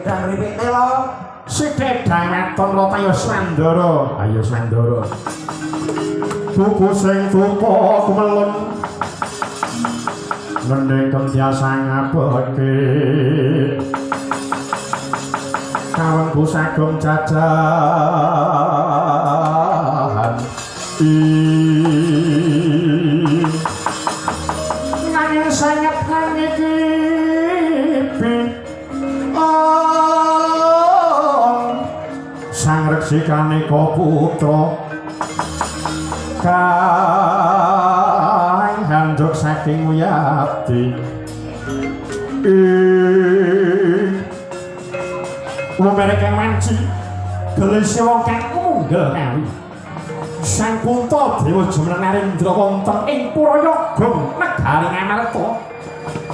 Dan ribet telo sithik dangaton lo ayo Swandara ayo Swandara tuku sing tuku kumelun ngendhek tiasa ngabeke kawengku sagung jajan nanging sanget iki sang reksikane putra kang handuk saking Wiyadi lumerek kang wanci gelese wong kang munggel kawi sang Punta Dewa jumeneng Narendra wonten ing Purayagung negari Ngamarta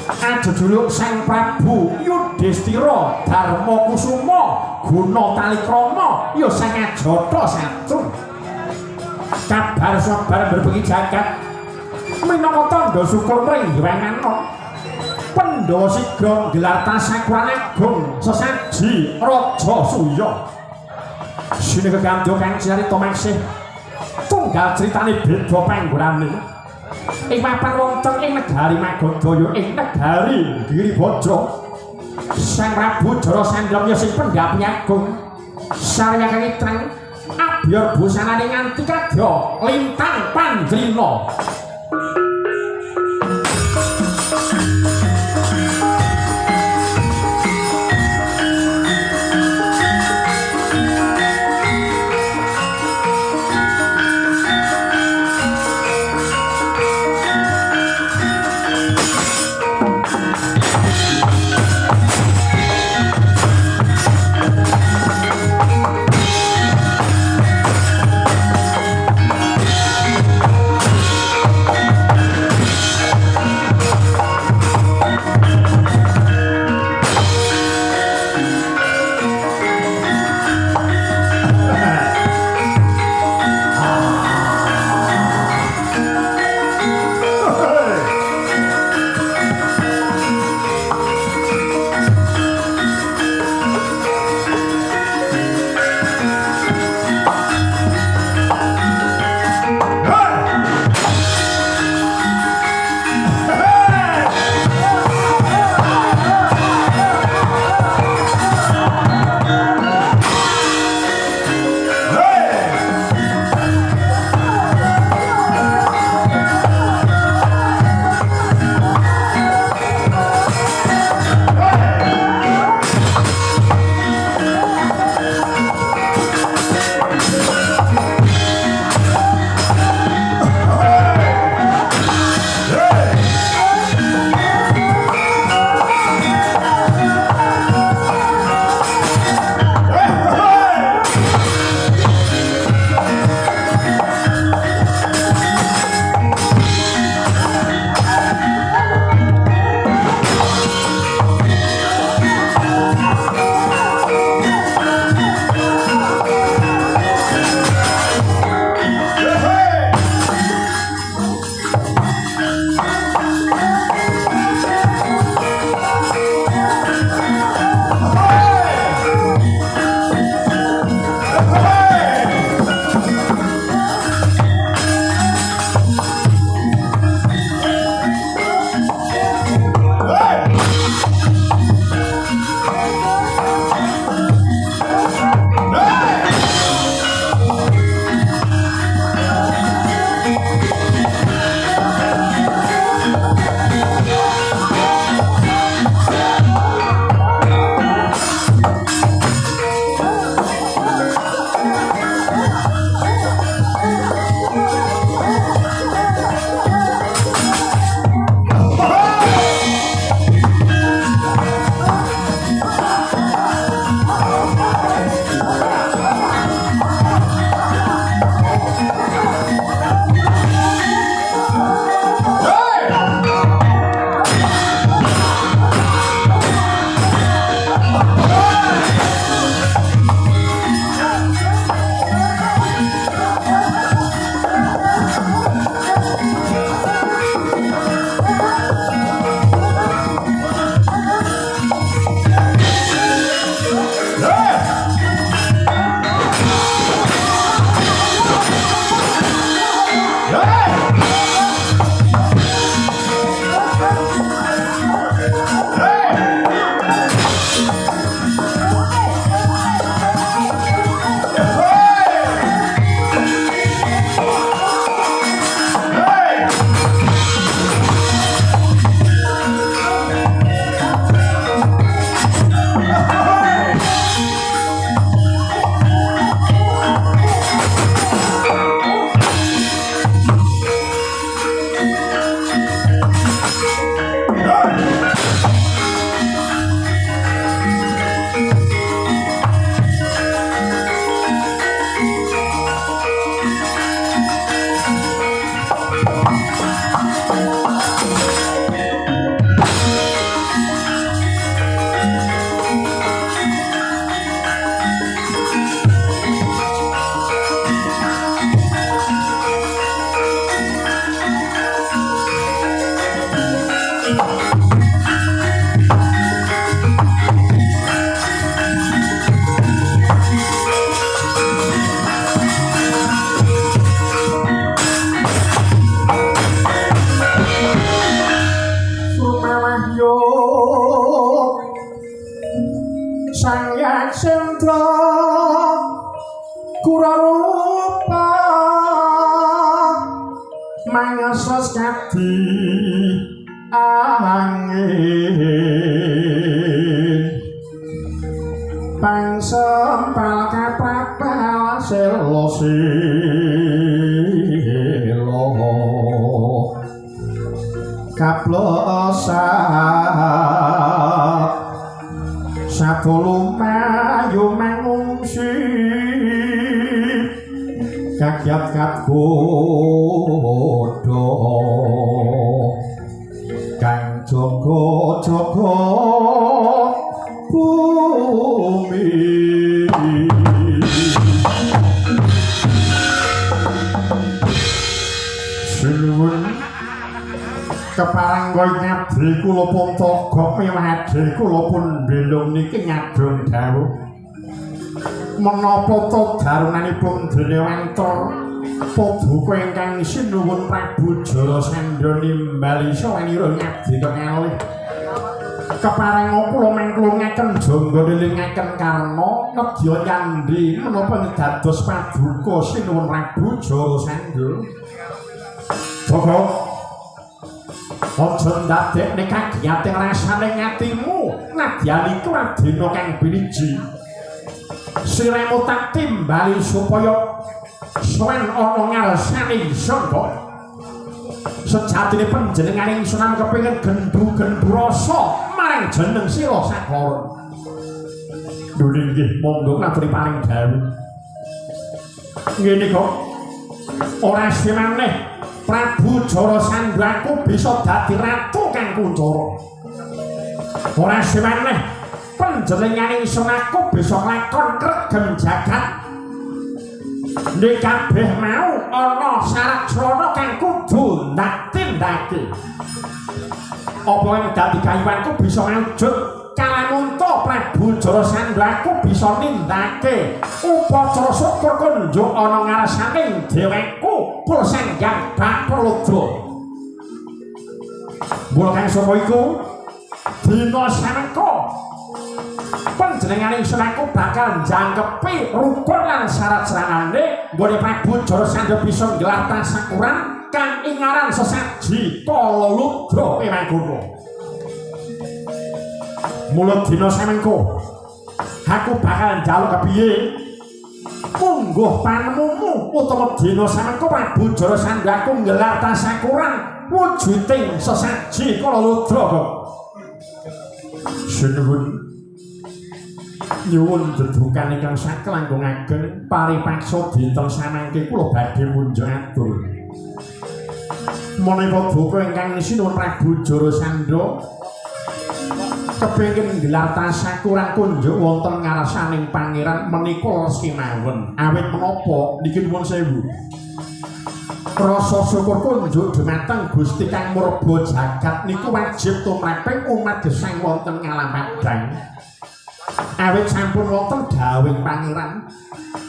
ajejuluk sang Prabu Yudhistira Darma Kusuma guna talikrama ya sang Ajata Satru kabar sabar berbagi jagat minangka tandha syukur mringwanana Pandhawa sigra gelar tasyakuran agung sesaji Raja Suya sinebut kandha kang carita maksih tunggal critane beda panggonane ing papan wonten ing negari Magadaya ing negari Giribajra Sang Prabu Jarasandra sing pendhapi agung sarya kang abyor busanane nganti kadya lintang panjrina Sang Hyang Sendra Kurarupa mangasos kadi angin pangsempal kaprapal selo kaplosat satulu mayu mangungsi kakyat godho kang jaga-jaga bumi sinuwun keparang kowe ngabdi kula pun toga miwade kula pun belung niki ngadung dawuh menapa to darunanipun Denewantra Paduka ingkang sinuwun Prabu Jarasandha nimbali sawanira ngabdi kekalih keparang kula mangklungaken jangga nelingaken karna nedya nyandhi menapa dados Paduka sinuwun Prabu Jarasandha Toga aja ndadekne kagiyating rasane ngatimu nadyan iku adina kang biniji siremu tak timbali supaya sowan ana ngarsane sangga sejatine panjenengan ingsun kepengin gendu-gendu rasa marang jeneng sira sakara duning nggih monggo ngaturi paring dawuh ngene kok ora semaneh Prabu Jarasandha ku bisa dadi ratu kang kuncara ora semaneh panjenengan ingsun aku bisa nglakon kregem jagat nek kabeh mau ana syarat-syarat kang kudu ndak tindake apa yang dadi kayuwanku bisa wujud kalamunta Prabu Jarasandha ku bisa nindake upacara syukur kunjuk ana ngarsane dheweku Sang Hyang Batalodra mula kang sapa iku dina samengko panjenengan ingsun aku bakal njangkepi rukun lan syarat-syaratane nggone Prabu Jarasandha bisa nggelar tasyakuran kang ingaran sesaji Kalaludra emangkono mula dina samengko aku bakal njaluk kepiye mungguh panemumu utawa dina samengko Prabu Jarasandha aku nggelar tasyakuran wujuding sesaji Kalaludra sinuwun nyuwun dedukan ingkang sakelangkungaken paripaksa dinten samangke kula badhe munjuk atur menawa Paduka ingkang sinuwun Prabu Jarasandha kepengin nggelar tasyakuran kunjuk wonten ngarsaning pangeran menika kemawon awit menapa niki nuwun sewu rasa syukur kunjuk dumateng Gusti kang murba jagat niku wajib tumraping umat gesang wonten ngalamadang awit sampun wonten dawuhing pangeran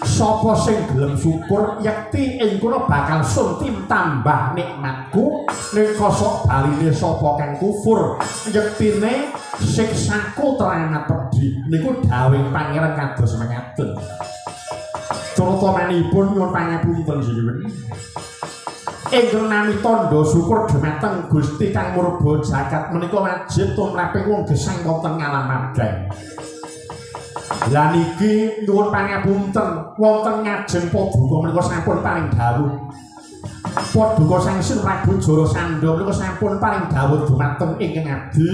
sapa sing gelem syukur yekti ing kono bakal suntim tambah nikmatku ning kosok baline sapa kang kufur yektine siksaku teramat pedhi niku dawuhing pangeran kados mekaten terutamanipun nyuwun pangapunten sinuwun ingkang nami tandha syukur dhumateng Gusti kang murba jagat menika wajib tumraping wong gesang wonten ngalamadang lah niki nyuwun pangapunten wonten ngajeng Paduka menika sampun paring dawuh Paduka Sang Prabu Jarasandha menika sampun paring dawuh dhumateng ingkang abdi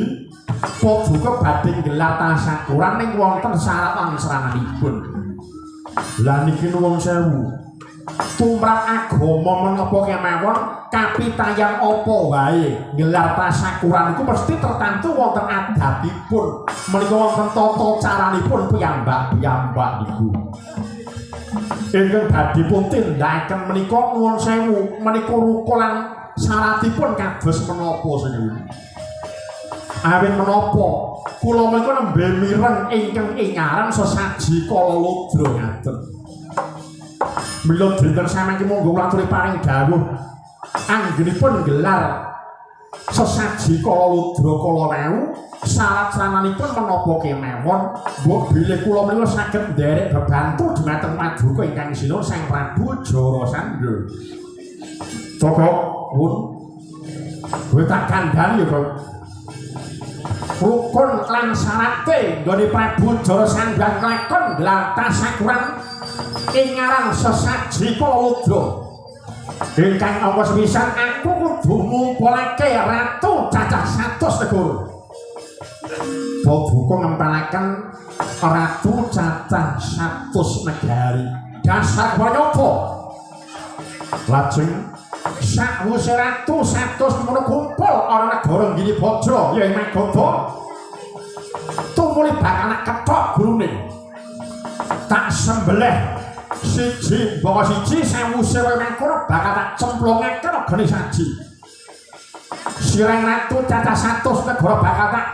Paduka badhe nggelar tasyakuran ning wonten syarat lan srananipun lah niki nuwun sewu tumrap agama menapa kemawon kapitayan apa wae nggelar tasyakuran iku mesti tertentu wonten adatipun menika wonten tata caranipun piyambak-piyambak niku ingkang badhe pun tindakaken menika nuwun sewu menika rukulan syaratipun kados menapa sinuwun awit menapa kula menika nembe mireng ingkang ingaran sesaji Kalaludra ngaten mila dinten samangke monggo ngaturi paring dawuh anggenipun gelar sesaji Kalaludra kala wau Sarat-saranipun menapa kemawon mbok bilih kula menika saged nderek bebantu dhumateng Paduka ingkang sinuwun Sang Prabu Jarasandha. Joko pun kowe tak kandhani ya, Kok. Rukun lan syarate nggone Prabu Jarasandha kelakon gelar tasakuran ing ngaran sesaji Kalawudra. Ingkang angka sepisan aku kudu ngumpulake ratu cacah 100 negara. Paduka ngempalaken ratu cacah 100 negari. Dasar wanyapa. Lajeng sakwise ratu 100 menawa kumpul ana negara Gili Bajra ya ing Magadha. Tumuli bakal kethok gurune. Tak sembelih siji bawa siji sawuse wae mangkono bakal tak cemplungaken geni saji. Sireng ratu cacah 100 negara bakal tak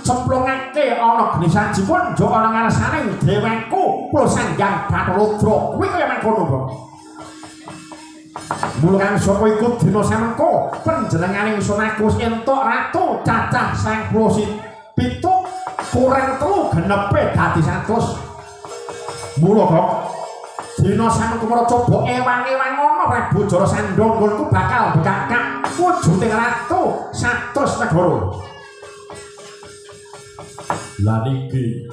cemplungake ana geni saji pun njuk ana ngarsane deweku kula Sanghyang Bathara. Kuwi kaya mangkono, Bang. Mula saka iku dina samengko panjenenganing ingsun aku entuk ratu cacah 97 kurang 3 genepe dadi 100. Mula kok dina samengko ora coba ewang-ewang ana Prabu Jarasandha nggonku bakal bekakak wujuding ratu 100 negara. Lah niki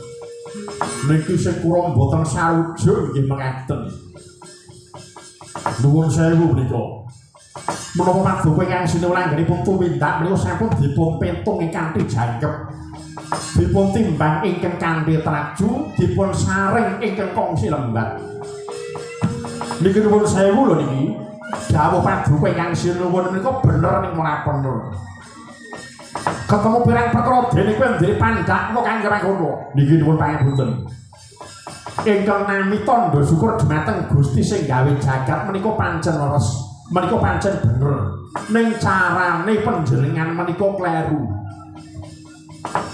sing kurang boten sarujuk nggih mekaten. Nuwun sewu menika. Menapa Paduka ingkang sinuwun anggenipun tumindak menika sampun dipun pentung ing kanthi jangkep. Dipun timbang ingkang kanthi traju, dipun saring ingkang kongsi lembat. Niki nuwun sewu lho niki. Dawuh Paduka ingkang sinuwun menika bener ning mlampah nur. Ketemu pirang perkara dene kuwi ndiri pandhakmu kang ngono. Niki nuwun pangapunten. Ingkang nami tandha syukur dhumateng Gusti sing gawe jagat menika pancen leres. Menika pancen bener. Ning carane panjenengan menika kleru.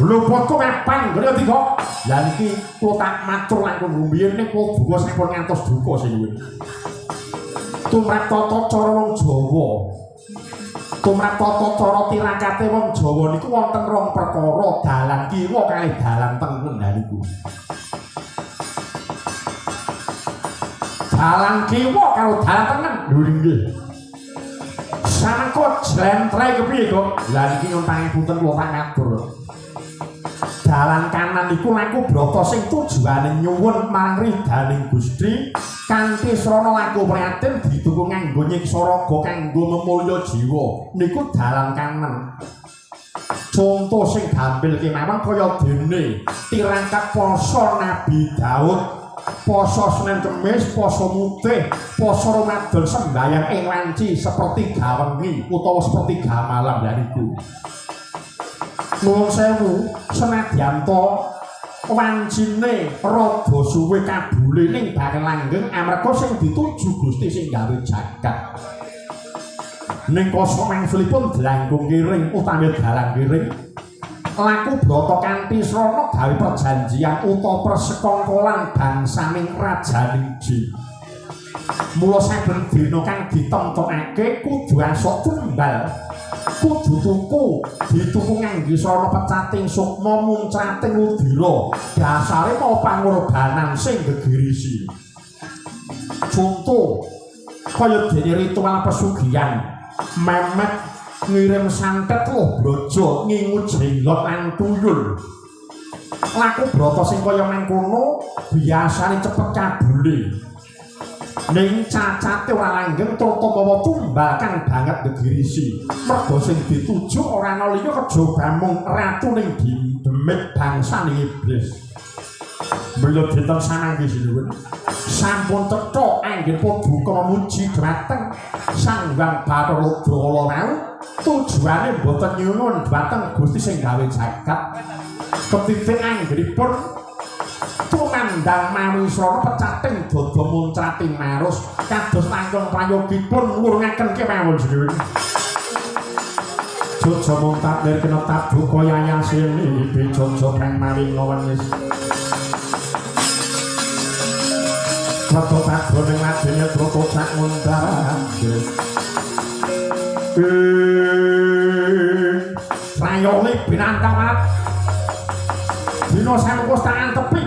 Luputku kapan ngene iki kok. Lah niki kula tak matur langkung rumiyin ning Paduka sampun ngantos duka sing kuwi. Tumrap tata cara wong Jawa. Tumrap tata cara tirakate wong Jawa niku wonten rong perkara, dalan kiwa kalih dalan tengen niku. Dalan kiwa karo dalan tengen lho nggih. Samengko jlentre kepiye kok? Lah niki nyuwun pangapunten kula pangatur. Dalan kanan iku laku brata sing tujuane nyuwun marang ridaning Gusti kanthi srana laku prihatin didukung nganggo nyiksa raga kanggo memulya jiwa. Niku dalan kanan. Contoh sing gampil kemawon kaya dene tirangkat poso Nabi Daud. Poso Senin Kemis, poso Mutih, poso Ramadan sembahyang ing wanci sepertiga wengi utawa sepertiga malam dariku. Nuwun sewu, senadyan to wancine rada suwe kabule ning bakal langgeng amarga sing dituju Gusti sing gawe jagat. Ning koso mangsulipun dlangkung kiring utawi dalan kiring. Laku brata kanthi srana gawe perjanjian utawa persekongkolan bangsaning rajaning jin. Mula saben dina kang ditemtokake kudu asok tumbal. Kudu dituku ngangge srana pecating sukma muncrating udira. Dasare mau pangorbanan sing gegirisi. Contoh kaya dene ritual pesugihan Memet ngirim santet loh brojo ngingu jenglot lan tuyul. Laku brata sing kaya mangkono biasane cepet kabule. Ning cacate ora langgeng trata mawa tumbal kang banget gegirisi. Merga sing dituju ora ana liya kejaba mung ratu ning demit bangsane iblis. Mula dinten sanangge sinuwun sampun cetha anggen Paduka memuji dhateng Sang Hyang Bathara wau. Tujuane mboten nyuwun dhateng Gusti sing gawe jagat. Ketitik anggenipun tumandang mawi srana pecating dada muncrating marus kados langkung prayogipun ngurungaken kemawon sinuwun. Jojo muntak lir kena Paduka yayasini bejojo kang maring wenis. Rata padone ladene trata cak ngundang. Rayone binantang mat dina samengko tangan tepi.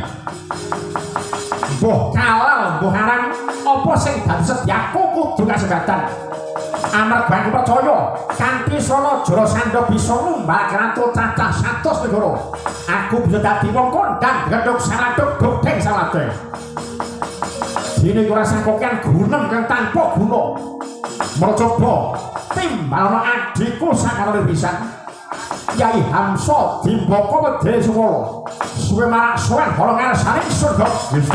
Mbah kalal mbah aran apa sing dadi sedyaku kudu kasebatan. Amarga aku percaya kanthi sala Jarasandha bisa numbal ratu cacah 100 negara. Aku bisa dadi wong kondang gedhog saladhog godheng saladheng. Dene ora sangkokan gunem kang tanpa guna. Mercoba timbalana adhiku sakalore pisan. Yai Hamsa Dimbaka Wedhe Sukala. Suwe marak sowan holongan saling surga. Wis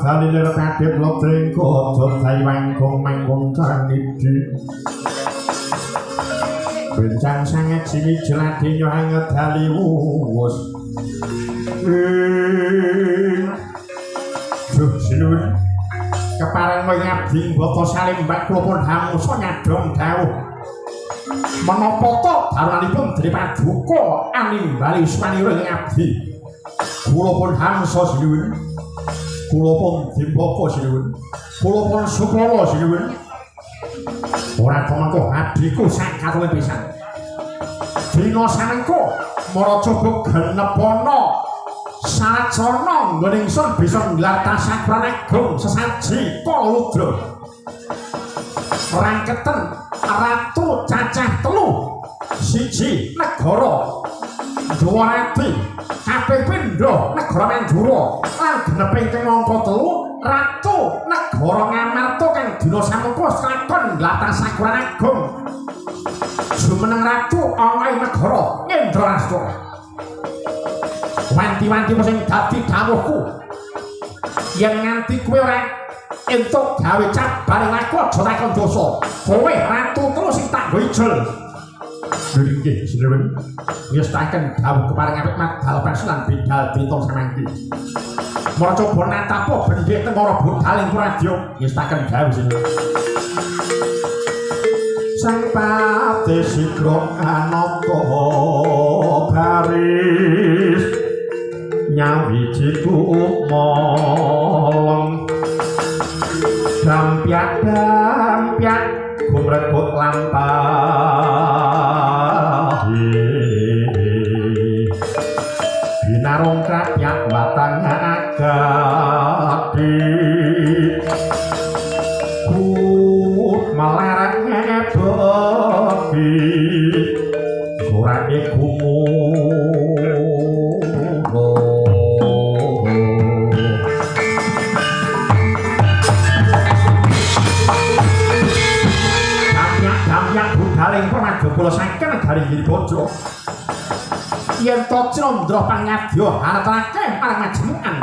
Dalilir kadhep lodring kodhot taiwang mangkung canidi. Bencang sanget sini jeladi nyohanget dali wuwus. Duh sinuwun kepareng ngabdi boto salim mbak kula pun hamusa nyadong dawuh. Menapa to daranipun Dripaduka animbali sumanira ngabdi. Kula pun hamsa sinuwun. Kula pun Dimbaka sinuwun. Kula pun Sukala sinuwun. Ora temengko abdiku sakatone pisan. Dina samengko maracaba genepana saracana nggone ingsun bisa nggelar tasakran agung sesaji Kaludra. Rangketen ratu cacah 3 siji negara Dwarati kaping pindho negara Mandura lan geneping teng angka 3 ratu negara Ngamarta kang dina samengko lakon tasakran agung jumeneng ratu ana ing negara Indrasta. Wanti-wanti sing dadi dawuhku yen nganti kowe ora entuk gawe cabare laku aja takon dosa. Kowe ratu terus sing tak nggo ijol. Nggih, sinuwun. Ngestaken dawuh kepareng apik madal persoalan bidal ditong samangki. Marcoba natapo bendhek tengara budal ing radio ngestaken dawuh sinuwun. Sang pati sigra anaka garis nyawiji kumolong dampyak gumregut lampahi binarung rakyat batang agati kut melarang ngeboki kurangnya galing permadu kula saken garing giri bojo yen to Candra pangadya haratake marang majemukan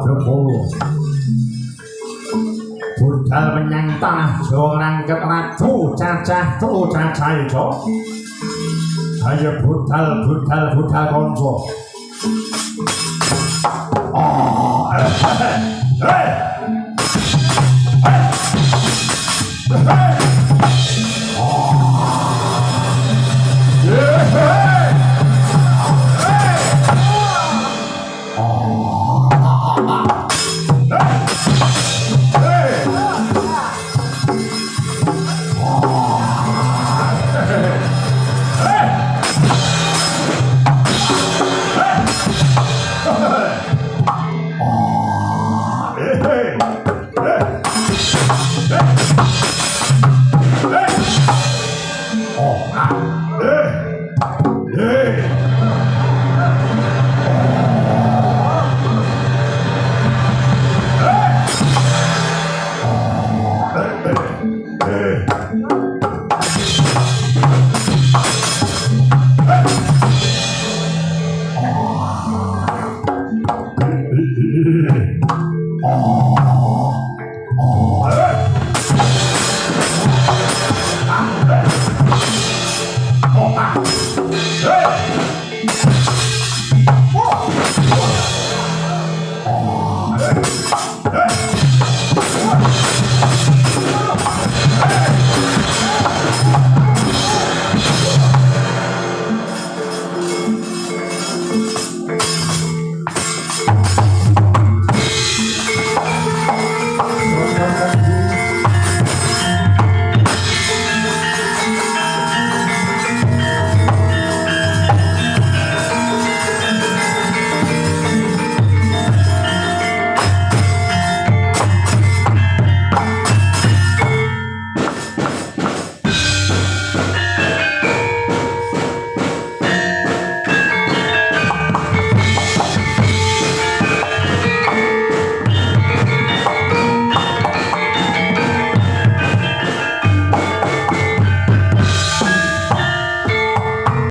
Negara budal menyang tanah Jawa nangkep ratu cacah ijo ayo budal konco Oh